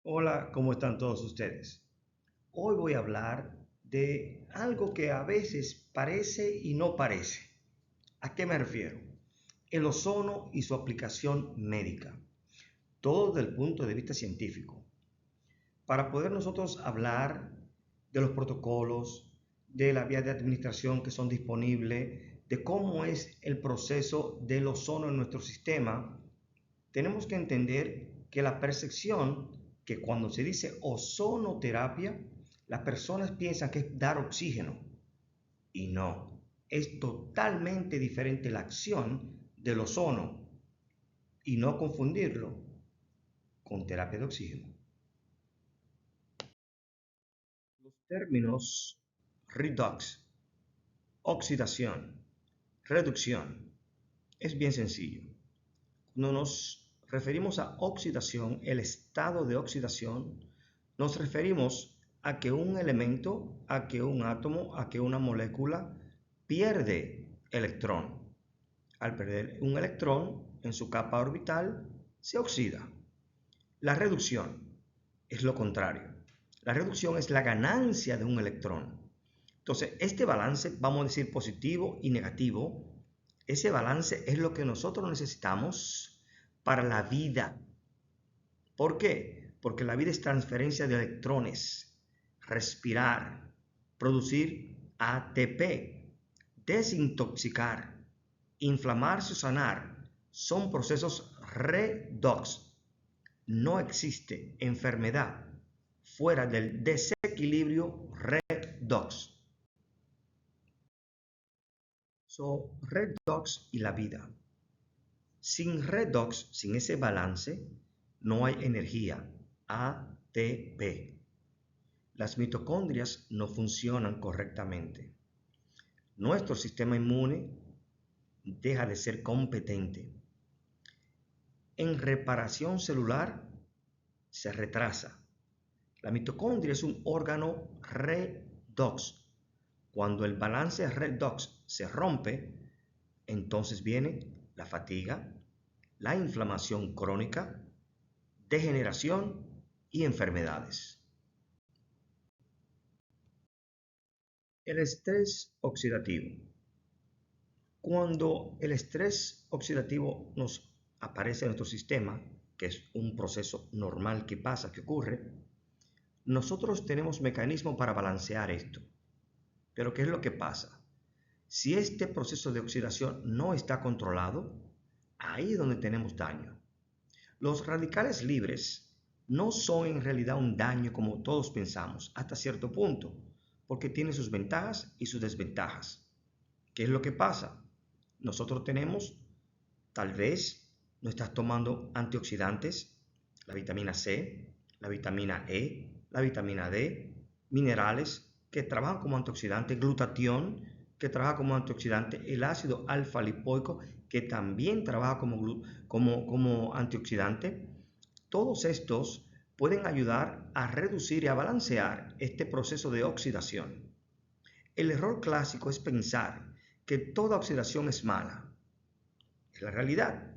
Hola, ¿cómo están todos ustedes? Hoy voy a hablar de algo que a veces parece y no parece. ¿A qué me refiero? El ozono y su aplicación médica, todo desde el punto de vista científico. Para poder nosotros hablar de los protocolos, de la vía de administración que son disponibles, de cómo es el proceso del ozono en nuestro sistema, tenemos que entender que la percepción, que cuando se dice ozonoterapia, las personas piensan que es dar oxígeno y no, es totalmente diferente la acción del ozono y no confundirlo con terapia de oxígeno. Los términos redox, oxidación, reducción, es bien sencillo. Cuando nos referimos a oxidación, el estado de oxidación, nos referimos a que un elemento, a que un átomo, a que una molécula pierde electrón. Al perder un electrón en su capa orbital, se oxida. La reducción es lo contrario. La reducción es la ganancia de un electrón. Entonces, este balance, vamos a decir positivo y negativo, ese balance es lo que nosotros necesitamos para la vida. ¿Por qué? Porque la vida es transferencia de electrones, respirar, producir ATP, desintoxicar, inflamarse o sanar. Son procesos redox. No existe enfermedad fuera del desequilibrio redox. Redox y la vida. Sin redox, sin ese balance, no hay energía, ATP. Las mitocondrias no funcionan correctamente. Nuestro sistema inmune deja de ser competente. En reparación celular se retrasa. La mitocondria es un órgano redox. Cuando el balance redox se rompe, entonces viene la fatiga, la inflamación crónica, degeneración y enfermedades. El estrés oxidativo. Cuando el estrés oxidativo nos aparece en nuestro sistema, que es un proceso normal que pasa, que ocurre, nosotros tenemos mecanismos para balancear esto. Pero ¿qué es lo que pasa? Si este proceso de oxidación no está controlado, ahí es donde tenemos daño. Los radicales libres no son en realidad un daño como todos pensamos, hasta cierto punto, porque tiene sus ventajas y sus desventajas. ¿Qué es lo que pasa? Nosotros tenemos, tal vez, no estás tomando antioxidantes, la vitamina C, la vitamina E, la vitamina D, minerales que trabajan como antioxidante, glutatión que trabaja como antioxidante, el ácido alfa lipoico que también trabaja como antioxidante. Todos estos pueden ayudar a reducir y a balancear este proceso de oxidación. El error clásico es pensar que toda oxidación es mala. Es la realidad.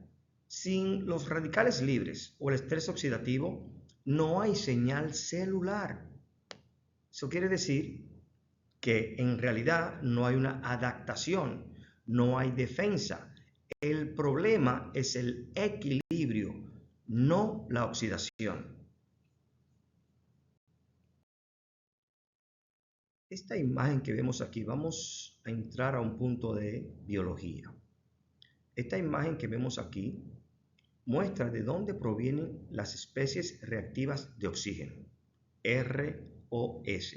Sin los radicales libres o el estrés oxidativo, no hay señal celular. Eso quiere decir que en realidad no hay una adaptación, no hay defensa. El problema es el equilibrio, no la oxidación. Esta imagen que vemos aquí, vamos a entrar a un punto de biología. Esta imagen que vemos aquí muestra de dónde provienen las especies reactivas de oxígeno, ROS,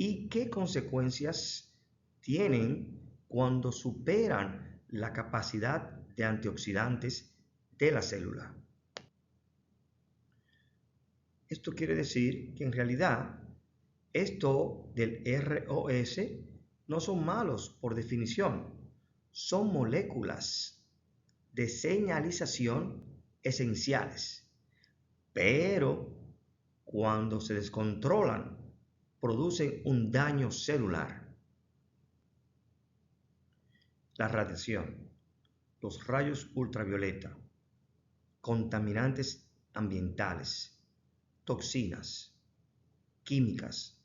y qué consecuencias tienen cuando superan la capacidad de antioxidantes de la célula. Esto quiere decir que en realidad esto del ROS no son malos por definición, son moléculas de señalización esenciales, pero cuando se descontrolan producen un daño celular. La radiación, los rayos ultravioleta, contaminantes ambientales, toxinas, químicas,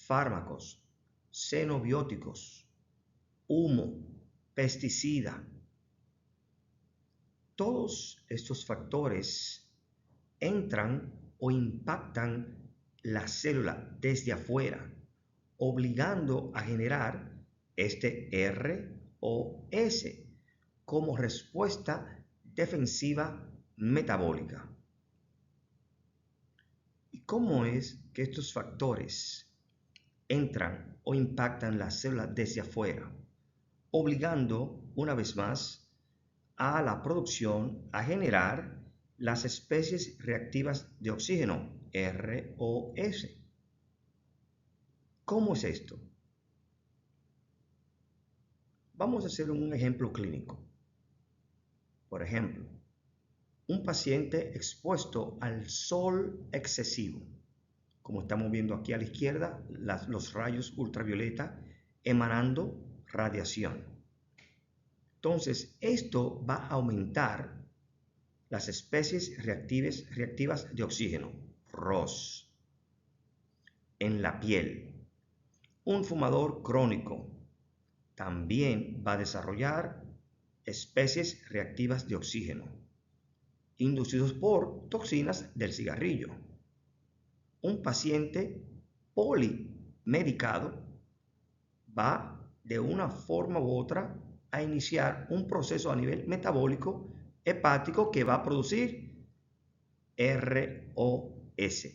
fármacos, xenobióticos, humo, pesticida. Todos estos factores entran o impactan la célula desde afuera, obligando a generar este ROS como respuesta defensiva metabólica. ¿Y cómo es que estos factores entran o impactan la célula desde afuera, obligando una vez más a la producción, a generar las especies reactivas de oxígeno, ROS? ¿Cómo es esto? Vamos a hacer un ejemplo clínico. Por ejemplo, un paciente expuesto al sol excesivo, como estamos viendo aquí a la izquierda, los rayos ultravioleta emanando radiación. Entonces, esto va a aumentar las especies reactivas de oxígeno, ROS, en la piel. Un fumador crónico también va a desarrollar especies reactivas de oxígeno, inducidos por toxinas del cigarrillo. Un paciente polimedicado va de una forma u otra a iniciar un proceso a nivel metabólico hepático que va a producir ROS.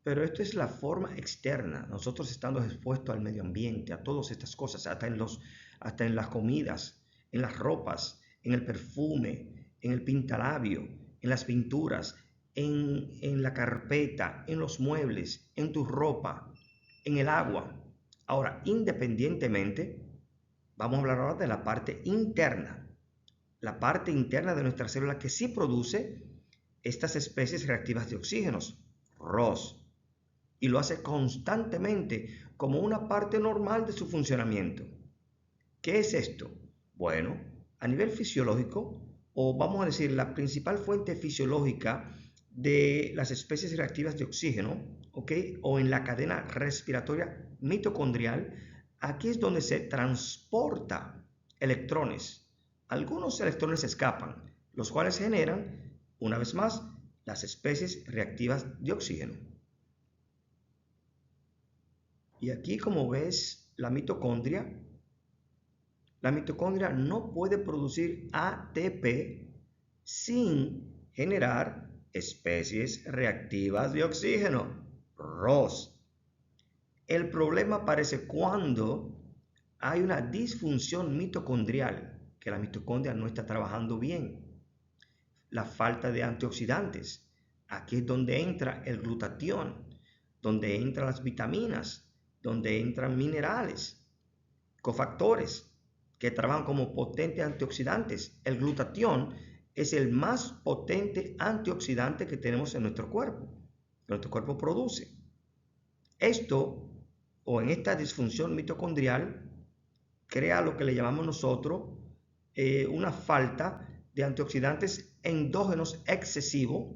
Pero esto es la forma externa, nosotros estando expuestos al medio ambiente, a todas estas cosas, hasta en las comidas, en las ropas, en el perfume, en el pintalabio, en las pinturas, en la carpeta, en los muebles, en tu ropa, en el agua. Ahora, independientemente, vamos a hablar ahora de la parte interna de nuestra célula que sí produce estas especies reactivas de oxígenos, ROS, y lo hace constantemente como una parte normal de su funcionamiento. ¿Qué es esto? Bueno, a nivel fisiológico, o vamos a decir la principal fuente fisiológica de las especies reactivas de oxígeno, ¿ok? O en la cadena respiratoria mitocondrial, aquí es donde se transporta electrones. Algunos electrones escapan, los cuales generan, una vez más, las especies reactivas de oxígeno. Y aquí, como ves, la mitocondria no puede producir ATP sin generar especies reactivas de oxígeno, ROS. El problema aparece cuando hay una disfunción mitocondrial, que la mitocondria no está trabajando bien. La falta de antioxidantes. Aquí es donde entra el glutatión, donde entran las vitaminas, donde entran minerales, cofactores que trabajan como potentes antioxidantes. El glutatión es el más potente antioxidante que tenemos en nuestro cuerpo. Nuestro cuerpo produce. Esto, o en esta disfunción mitocondrial, crea lo que le llamamos nosotros una falta de antioxidantes endógenos excesivo,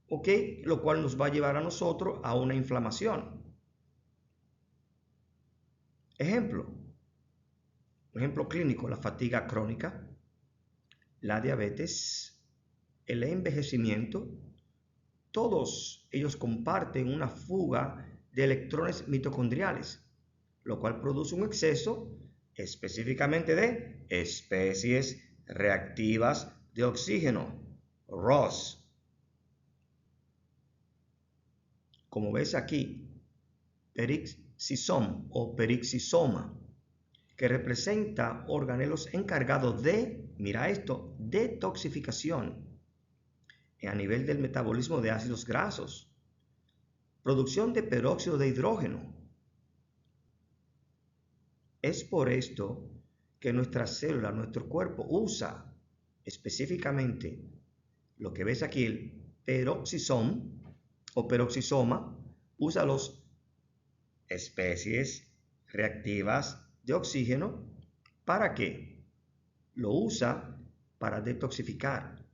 ¿ok? Lo cual nos va a llevar a nosotros a una inflamación. Ejemplo clínico, la fatiga crónica, la diabetes, el envejecimiento, todos ellos comparten una fuga de electrones mitocondriales, lo cual produce un exceso específicamente de especies reactivas de oxígeno, ROS. Como ves aquí, peroxisoma o peroxisoma, que representa organelos encargados de, mira esto, detoxificación a nivel del metabolismo de ácidos grasos, producción de peróxido de hidrógeno. Es por esto que nuestra célula, nuestro cuerpo usa específicamente lo que ves aquí, el peroxisoma o peroxisoma, usa las especies reactivas de oxígeno. ¿Para qué? Lo usa para detoxificar,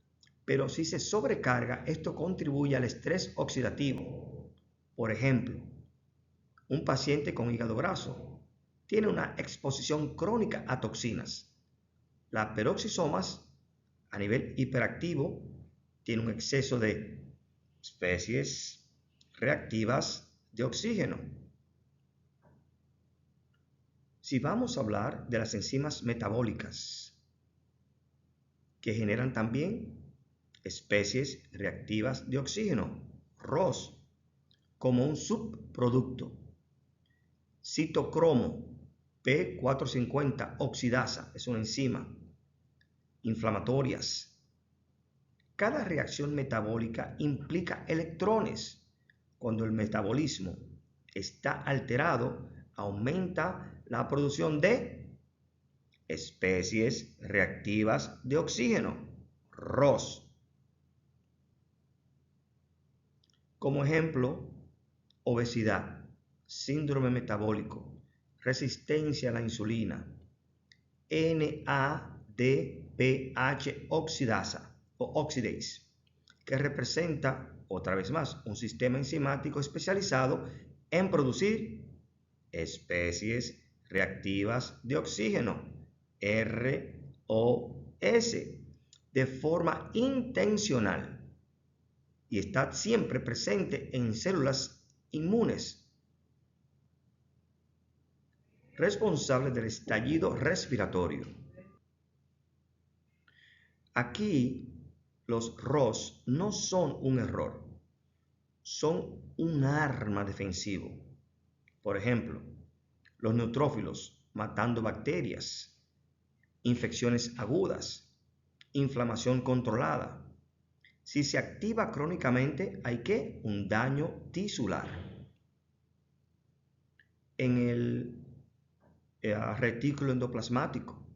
pero si se sobrecarga, esto contribuye al estrés oxidativo. Por ejemplo, un paciente con hígado graso tiene una exposición crónica a toxinas. Las peroxisomas, a nivel hiperactivo, tienen un exceso de especies reactivas de oxígeno. Si vamos a hablar de las enzimas metabólicas, que generan también especies reactivas de oxígeno, ROS, como un subproducto. Citocromo P450 oxidasa es una enzima. Inflamatorias. Cada reacción metabólica implica electrones. Cuando el metabolismo está alterado, aumenta la producción de especies reactivas de oxígeno, ROS. Como ejemplo, obesidad, síndrome metabólico, resistencia a la insulina, NADPH oxidasa o oxidase, que representa, otra vez más, un sistema enzimático especializado en producir especies reactivas de oxígeno, ROS, de forma intencional y está siempre presente en células inmunes, responsable del estallido respiratorio. Aquí los ROS no son un error, son un arma defensivo. Por ejemplo, los neutrófilos matando bacterias, infecciones agudas, inflamación controlada. Si se activa crónicamente, hay que un daño tisular. En el retículo endoplasmático,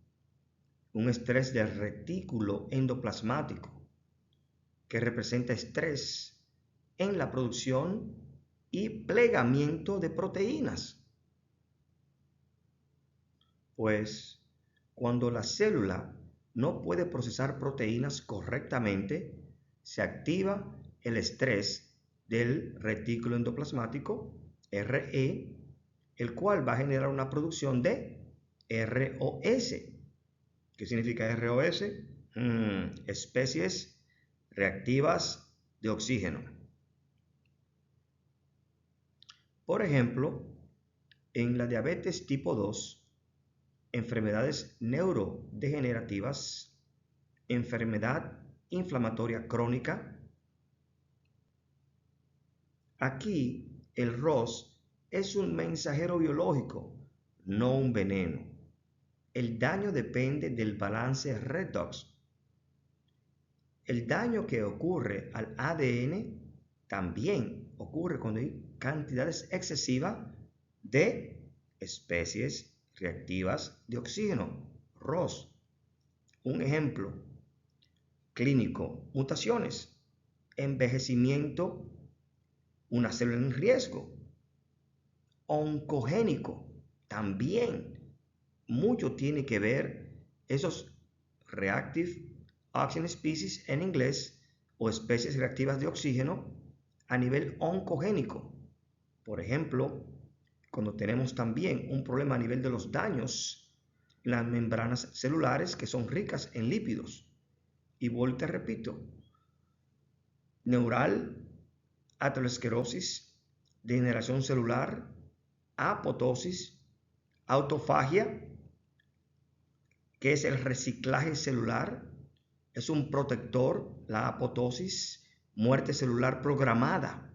un estrés del retículo endoplasmático que representa estrés en la producción y plegamiento de proteínas. Pues cuando la célula no puede procesar proteínas correctamente, se activa el estrés del retículo endoplasmático, RE, el cual va a generar una producción de ROS. ¿Qué significa ROS? Especies reactivas de oxígeno. Por ejemplo, en la diabetes tipo 2, enfermedades neurodegenerativas, enfermedad inflamatoria crónica, aquí el ROS es un mensajero biológico, no un veneno. El daño depende del balance redox. El daño que ocurre al ADN también ocurre cuando hay cantidades excesivas de especies reactivas de oxígeno, ROS. Un ejemplo clínico: mutaciones, envejecimiento, una célula en riesgo, oncogénico, también mucho tiene que ver esos reactive oxygen species en inglés o especies reactivas de oxígeno a nivel oncogénico. Por ejemplo, cuando tenemos también un problema a nivel de los daños en las membranas celulares que son ricas en lípidos. Y vuelvo y te repito, neural, aterosclerosis, degeneración celular, apoptosis, autofagia, que es el reciclaje celular, es un protector, la apoptosis, muerte celular programada.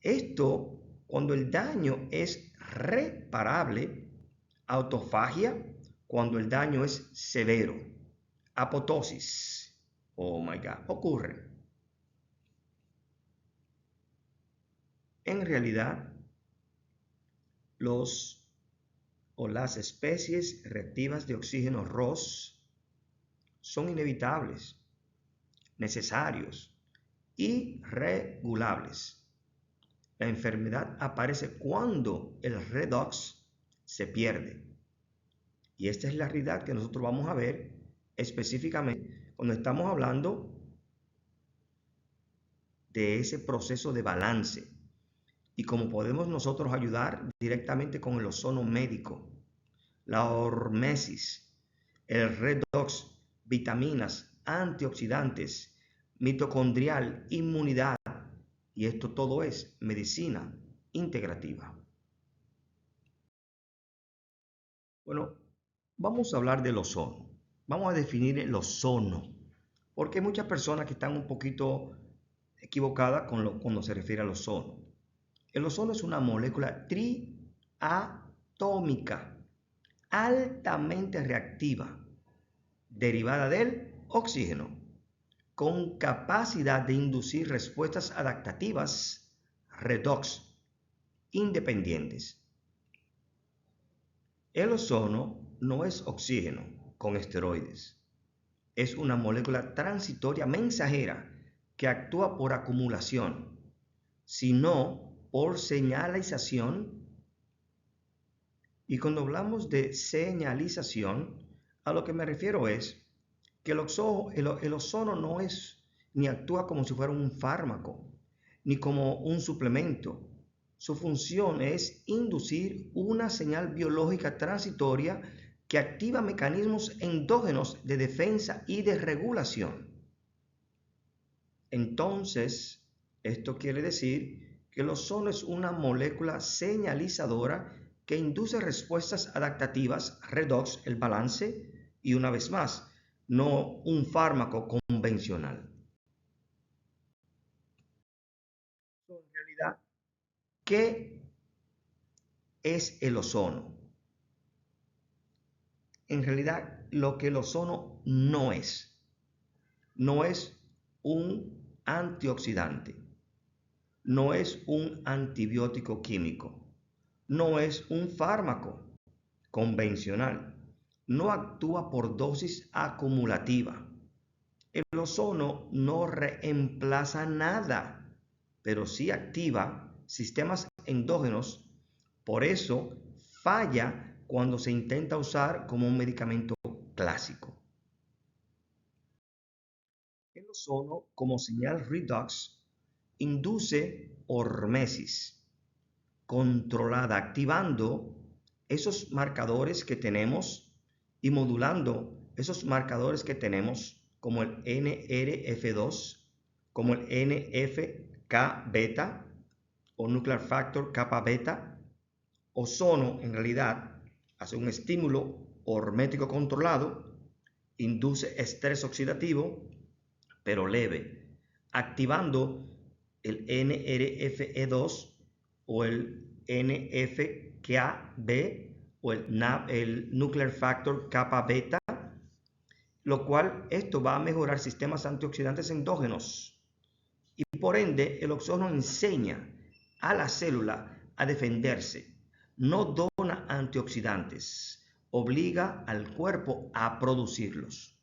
Esto, cuando el daño es reparable, autofagia, cuando el daño es severo, apoptosis, oh my God, ocurre. En realidad, las especies reactivas de oxígeno ROS son inevitables, necesarios y regulables. La enfermedad aparece cuando el redox se pierde. Y esta es la realidad que nosotros vamos a ver específicamente cuando estamos hablando de ese proceso de balance y cómo podemos nosotros ayudar directamente con el ozono médico, la hormesis, el redox, vitaminas, antioxidantes, mitocondrial, inmunidad, y esto todo es medicina integrativa. Bueno, vamos a hablar del ozono. Vamos a definir el ozono, porque hay muchas personas que están un poquito equivocadas cuando se refiere al ozono. El ozono es una molécula triatómica, altamente reactiva, derivada del oxígeno, con capacidad de inducir respuestas adaptativas redox independientes. El ozono no es oxígeno con esteroides. Es una molécula transitoria mensajera que actúa por acumulación, sino por señalización. Y cuando hablamos de señalización, a lo que me refiero es que el ozono no es ni actúa como si fuera un fármaco, ni como un suplemento. Su función es inducir una señal biológica transitoria que activa mecanismos endógenos de defensa y de regulación. Entonces, esto quiere decir que el ozono es una molécula señalizadora que induce respuestas adaptativas, redox, el balance, y una vez más, no un fármaco convencional. En realidad, ¿qué es el ozono? En realidad, lo que el ozono no es un antioxidante, no es un antibiótico químico, no es un fármaco convencional, no actúa por dosis acumulativa. El ozono no reemplaza nada, pero sí activa sistemas endógenos. Por eso falla cuando se intenta usar como un medicamento clásico. El ozono, como señal redox, induce hormesis controlada, activando esos marcadores que tenemos y modulando esos marcadores que tenemos, como el NRF2, como el NF-κ-beta o Nuclear Factor kappa beta. Ozono en realidad hace un estímulo hormético controlado, induce estrés oxidativo, pero leve, activando el NRFE2 o el NF-κB o el Nuclear Factor kappa beta, lo cual esto va a mejorar sistemas antioxidantes endógenos y por ende el ozono enseña a la célula a defenderse, no dona antioxidantes, obliga al cuerpo a producirlos.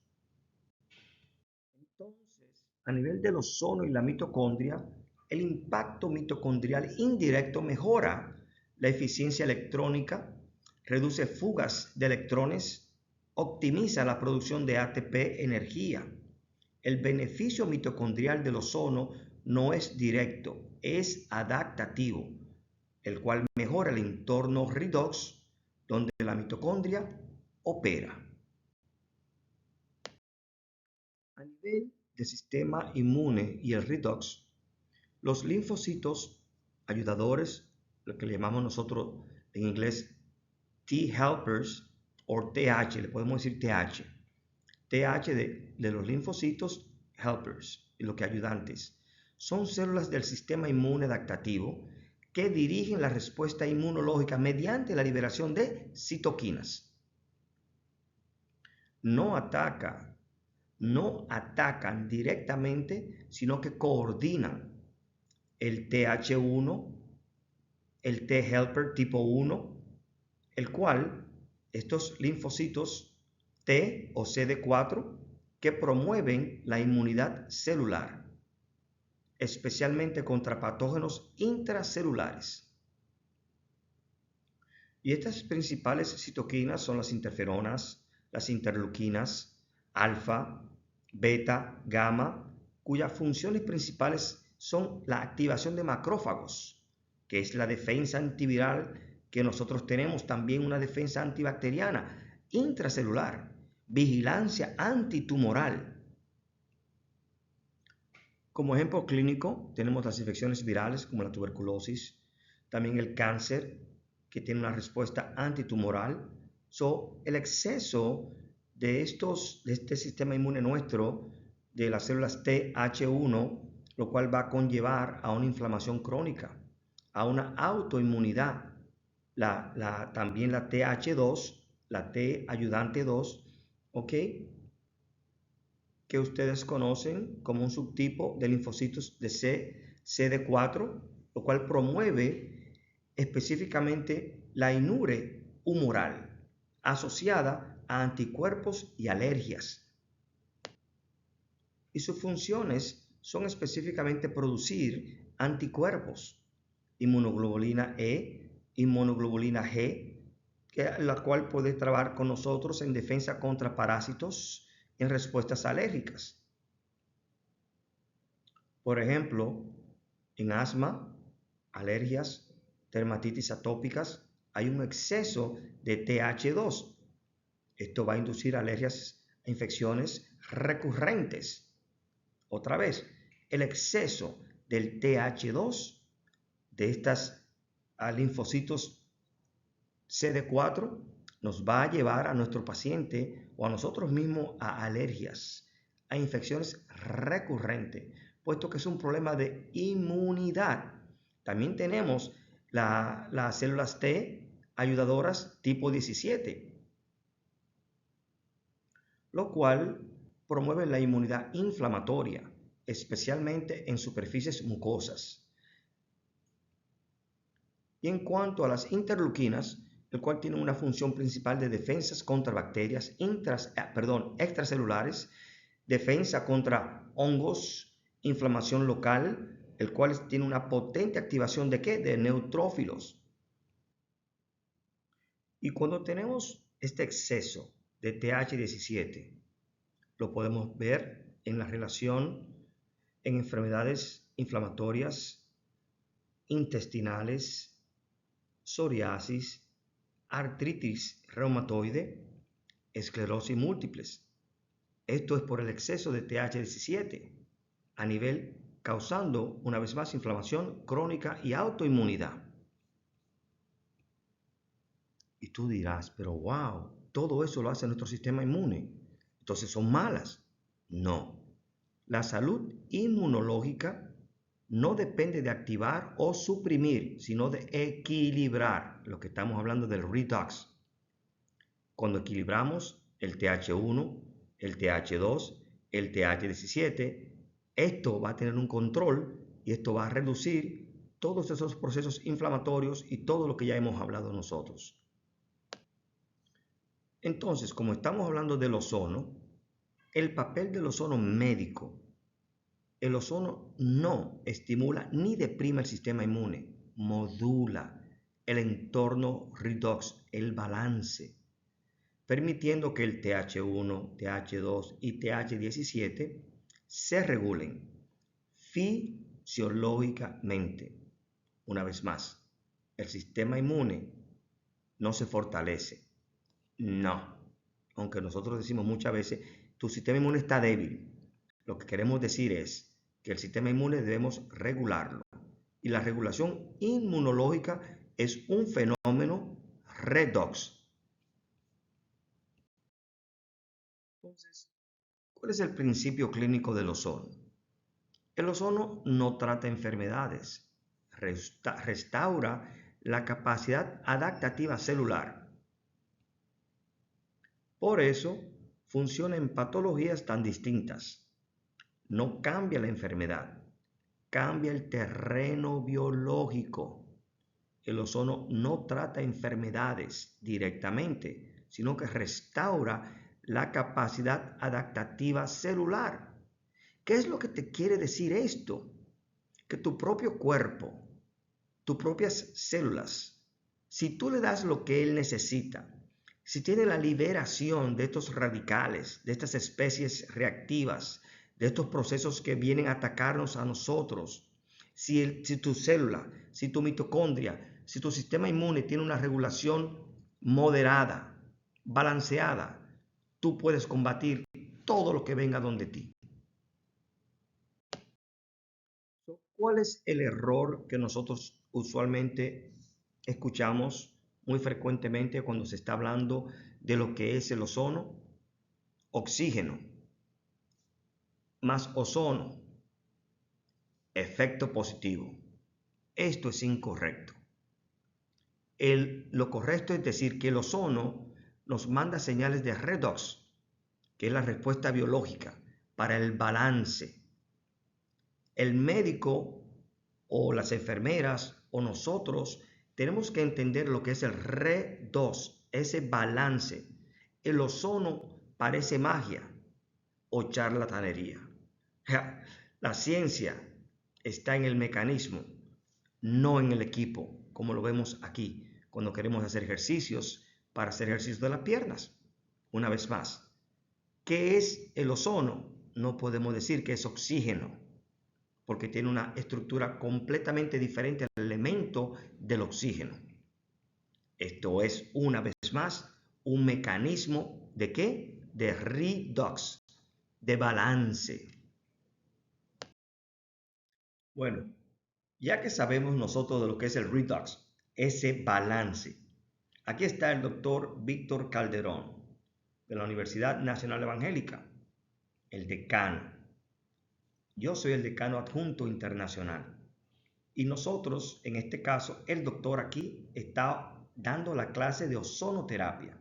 Entonces, a nivel del ozono y la mitocondria, el impacto mitocondrial indirecto mejora la eficiencia electrónica, reduce fugas de electrones, optimiza la producción de ATP, energía. El beneficio mitocondrial del ozono no es directo, es adaptativo, el cual mejora el entorno redox donde la mitocondria opera. A nivel del sistema inmune y el redox, los linfocitos ayudadores, lo que le llamamos nosotros en inglés T helpers o TH, le podemos decir TH. TH de los linfocitos helpers, lo que ayudantes, son células del sistema inmune adaptativo que dirigen la respuesta inmunológica mediante la liberación de citoquinas. No atacan directamente, sino que coordinan el TH1, el T helper tipo 1, el cual estos linfocitos T o CD4 que promueven la inmunidad celular, especialmente contra patógenos intracelulares. Y estas principales citoquinas son las interferonas, las interleuquinas, alfa, beta, gamma, cuyas funciones principales son la activación de macrófagos, que es la defensa antiviral que nosotros tenemos, también una defensa antibacteriana intracelular, vigilancia antitumoral. Como ejemplo clínico tenemos las infecciones virales como la tuberculosis, también el cáncer, que tiene una respuesta antitumoral. El exceso de este sistema inmune nuestro, de las células TH1, lo cual va a conllevar a una inflamación crónica, a una autoinmunidad. También la TH2, la T ayudante 2, ¿ok?, que ustedes conocen como un subtipo de linfocitos de CD4, lo cual promueve específicamente la inure humoral asociada a anticuerpos y alergias. Y sus funciones son específicamente producir anticuerpos, inmunoglobulina E, inmunoglobulina G, la cual puede trabajar con nosotros en defensa contra parásitos, en respuestas alérgicas. Por ejemplo, en asma, alergias, dermatitis atópicas, hay un exceso de TH2. Esto va a inducir alergias a infecciones recurrentes. Otra vez, el exceso del TH2 de estas linfocitos CD4 nos va a llevar a nuestro paciente o a nosotros mismos a alergias, a infecciones recurrentes, puesto que es un problema de inmunidad. También tenemos las células T ayudadoras tipo 17, lo cual promueve la inmunidad inflamatoria, especialmente en superficies mucosas. Y en cuanto a las interleuquinas, el cual tiene una función principal de defensas contra bacterias extracelulares, defensa contra hongos, inflamación local, el cual tiene una potente activación ¿de qué? De neutrófilos. Y cuando tenemos este exceso de TH17, lo podemos ver en la relación en enfermedades inflamatorias intestinales, psoriasis, artritis reumatoide, esclerosis múltiples. Esto es por el exceso de TH17 a nivel causando una vez más inflamación crónica y autoinmunidad. Y tú dirás, pero wow, todo eso lo hace nuestro sistema inmune. Entonces son malas. No. La salud inmunológica no depende de activar o suprimir, sino de equilibrar. Lo que estamos hablando del redox. Cuando equilibramos el TH1, el TH2, el TH17, esto va a tener un control y esto va a reducir todos esos procesos inflamatorios y todo lo que ya hemos hablado nosotros. Entonces, como estamos hablando del ozono, el papel del ozono médico. El ozono no estimula ni deprime el sistema inmune, modula el entorno redox, el balance, permitiendo que el TH1, TH2 y TH17 se regulen fisiológicamente. Una vez más, el sistema inmune no se fortalece. No. Aunque nosotros decimos muchas veces, tu sistema inmune está débil. Lo que queremos decir es que el sistema inmune debemos regularlo. Y la regulación inmunológica es un fenómeno redox. Entonces, ¿cuál es el principio clínico del ozono? El ozono no trata enfermedades, restaura la capacidad adaptativa celular. Por eso, funciona en patologías tan distintas. No cambia la enfermedad, cambia el terreno biológico. El ozono no trata enfermedades directamente, sino que restaura la capacidad adaptativa celular. ¿Qué es lo que te quiere decir esto? Que tu propio cuerpo, tus propias células, si tú le das lo que él necesita, si tiene la liberación de estos radicales, de estas especies reactivas, de estos procesos que vienen a atacarnos a nosotros, si tu célula, si tu mitocondria, si tu sistema inmune tiene una regulación moderada, balanceada, tú puedes combatir todo lo que venga donde ti. ¿Cuál es el error que nosotros usualmente escuchamos muy frecuentemente cuando se está hablando de lo que es el ozono? Oxígeno más ozono, efecto positivo. Esto es incorrecto. Lo correcto es decir que el ozono nos manda señales de redox, que es la respuesta biológica para el balance. El médico o las enfermeras o nosotros tenemos que entender lo que es el redox, ese balance. El ozono parece magia o charlatanería. La ciencia está en el mecanismo, no en el equipo, como lo vemos aquí cuando queremos hacer ejercicios para hacer ejercicios de las piernas. Una vez más, ¿qué es el ozono? No podemos decir que es oxígeno, porque tiene una estructura completamente diferente al elemento del oxígeno. Esto es, una vez más, un mecanismo ¿de qué? De redox, de balance. Bueno, ya que sabemos nosotros de lo que es el redox, ese balance, aquí está el doctor Víctor Calderón, de la Universidad Nacional Evangélica, el decano. Yo soy el decano adjunto internacional. Y nosotros, en este caso, el doctor aquí está dando la clase de ozonoterapia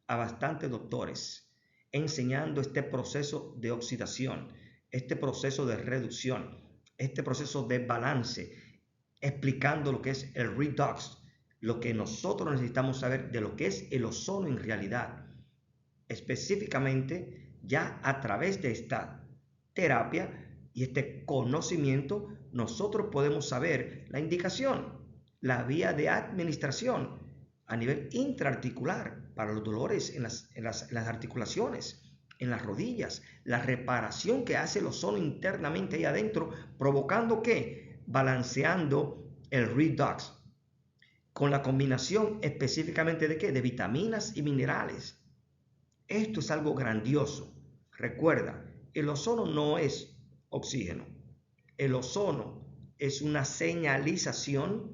a bastantes doctores, enseñando este proceso de oxidación, este proceso de reducción, este proceso de balance, explicando lo que es el redox, lo que nosotros necesitamos saber de lo que es el ozono en realidad. Específicamente, ya a través de esta terapia y este conocimiento, nosotros podemos saber la indicación, la vía de administración a nivel intraarticular para los dolores en las articulaciones, en las rodillas, la reparación que hace el ozono internamente ahí adentro, provocando ¿qué? Balanceando el redox, con la combinación específicamente de ¿qué? De vitaminas y minerales. Esto es algo grandioso. Recuerda, el ozono no es oxígeno. El ozono es una señalización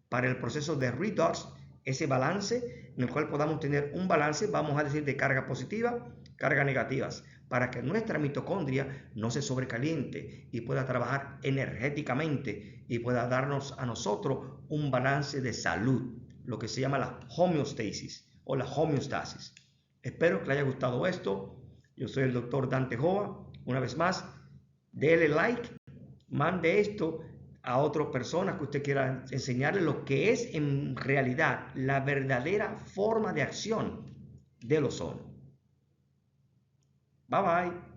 para el proceso de redox, ese balance en el cual podamos tener un balance, vamos a decir, de carga positiva, carga negativas, para que nuestra mitocondria no se sobrecaliente y pueda trabajar energéticamente y pueda darnos a nosotros un balance de salud, lo que se llama la homeostasis o la homeostasis. Espero que les haya gustado esto. Yo soy el doctor Dante Joa. Una vez más, déle like, mande esto a otras personas que usted quiera enseñarle lo que es en realidad la verdadera forma de acción del ozono. Bye bye.